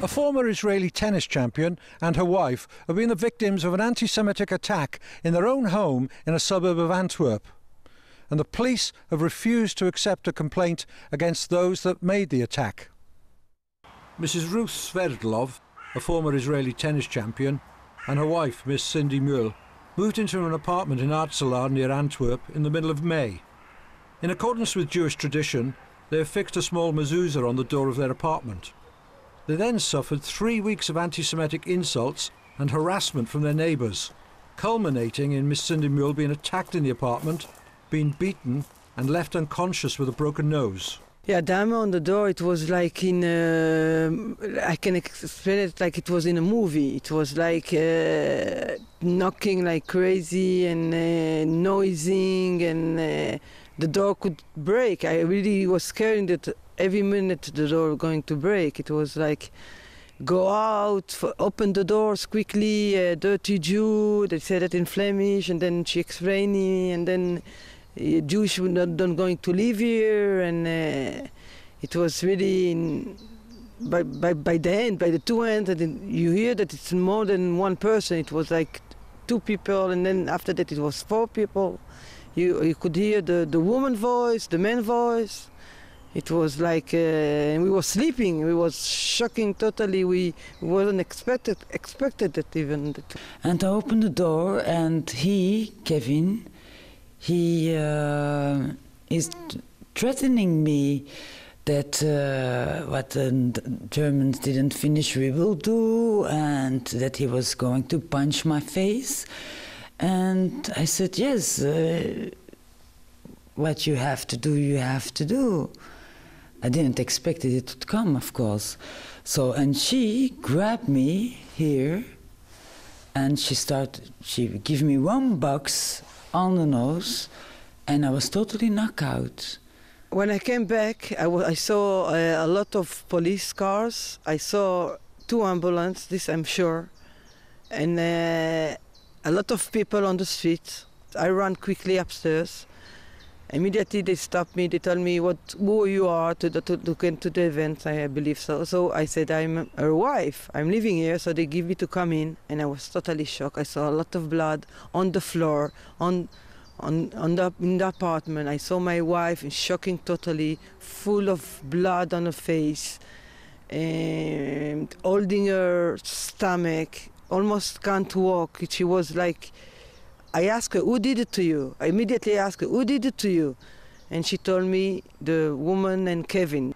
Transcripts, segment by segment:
A former Israeli tennis champion and her wife have been the victims of an anti-Semitic attack in their own home in a suburb of Antwerp. And the police have refused to accept a complaint against those that made the attack. Mrs. Ruth Sverdlov, a former Israeli tennis champion, and her wife, Miss Cindy Muehl, moved into an apartment in Antwerp near Antwerp in the middle of May. In accordance with Jewish tradition, they have fixed a small mezuzah on the door of their apartment. They then suffered 3 weeks of anti-Semitic insults and harassment from their neighbours, culminating in Miss Cindy Muehl being attacked in the apartment, being beaten and left unconscious with a broken nose. Yeah, dame on the door, it was like in I can explain it like it was in a movie. It was like knocking like crazy and noising, and the door could break. I really was scared that every minute the door was going to break. It was like, go out, open the doors quickly, dirty Jew. They said that in Flemish, and then she explained me, and then Jewish were not going to live here, and it was really by the end, by the two ends, and you hear that it's more than one person. It was like 2 people, and then after that it was 4 people. You could hear the woman voice, the man voice. It was like we were sleeping. We was shocking totally. We wasn't expected that even. And I opened the door, and Kevin, he is threatening me that what the Germans didn't finish we will do, and that he was going to punch my face. And I said, yes, what you have to do, you have to do. I didn't expect it to come, of course. So, and she grabbed me here, and she gave me 1 box on the nose, and I was totally knocked out. When I came back, I saw a lot of police cars. I saw 2 ambulances, this I'm sure, and a lot of people on the street. I ran quickly upstairs. Immediately they stopped me. They told me who you are to get into the event. I believe so. So I said, I'm her wife. I'm living here. So they give me to come in, and I was totally shocked. I saw a lot of blood on the floor, in the apartment. I saw my wife, shocking totally, full of blood on her face, and holding her stomach, almost can't walk. She was like, I asked her, who did it to you? I immediately asked her, who did it to you? And she told me, the woman and Kevin.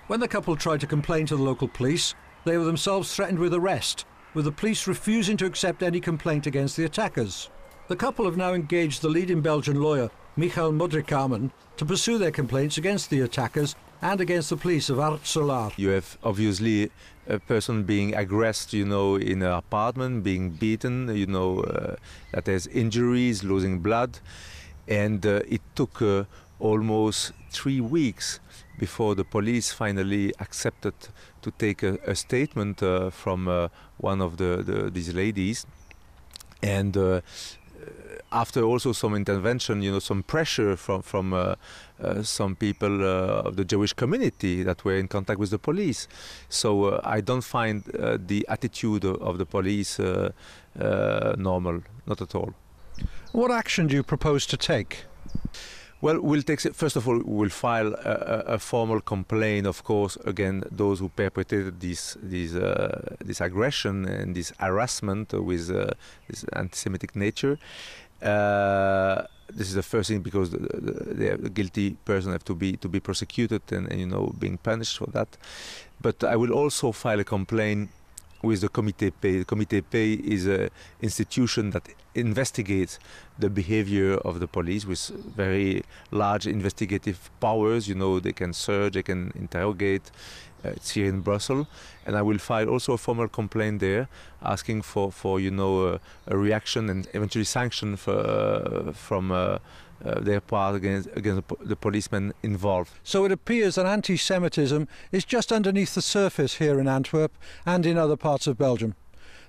When the couple tried to complain to the local police, they were themselves threatened with arrest, with the police refusing to accept any complaint against the attackers. The couple have now engaged the leading Belgian lawyer, Michael Modrikamen, to pursue their complaints against the attackers and against the police of Antwerp. You have obviously a person being aggressed, in an apartment, being beaten, that there's injuries, losing blood. And it took almost 3 weeks before the police finally accepted to take a statement from one of these ladies. And after also some intervention, some pressure from some people of the Jewish community that were in contact with the police. So I don't find the attitude of the police normal, not at all. What action do you propose to take? Well, first of all, we'll file a formal complaint, of course, against those who perpetrated this aggression and this harassment with this anti-Semitic nature. This is the first thing, because the guilty person have to be prosecuted and being punished for that. But I will also file a complaint with the Comité P. The Comité P is an institution that investigates the behavior of the police with very large investigative powers. They can search, they can interrogate. It's here in Brussels, and I will file also a formal complaint there, asking for a reaction and eventually sanction from their part against the policemen involved. So it appears that anti-Semitism is just underneath the surface here in Antwerp and in other parts of Belgium.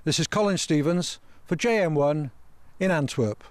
This is Colin Stevens for JM1 in Antwerp.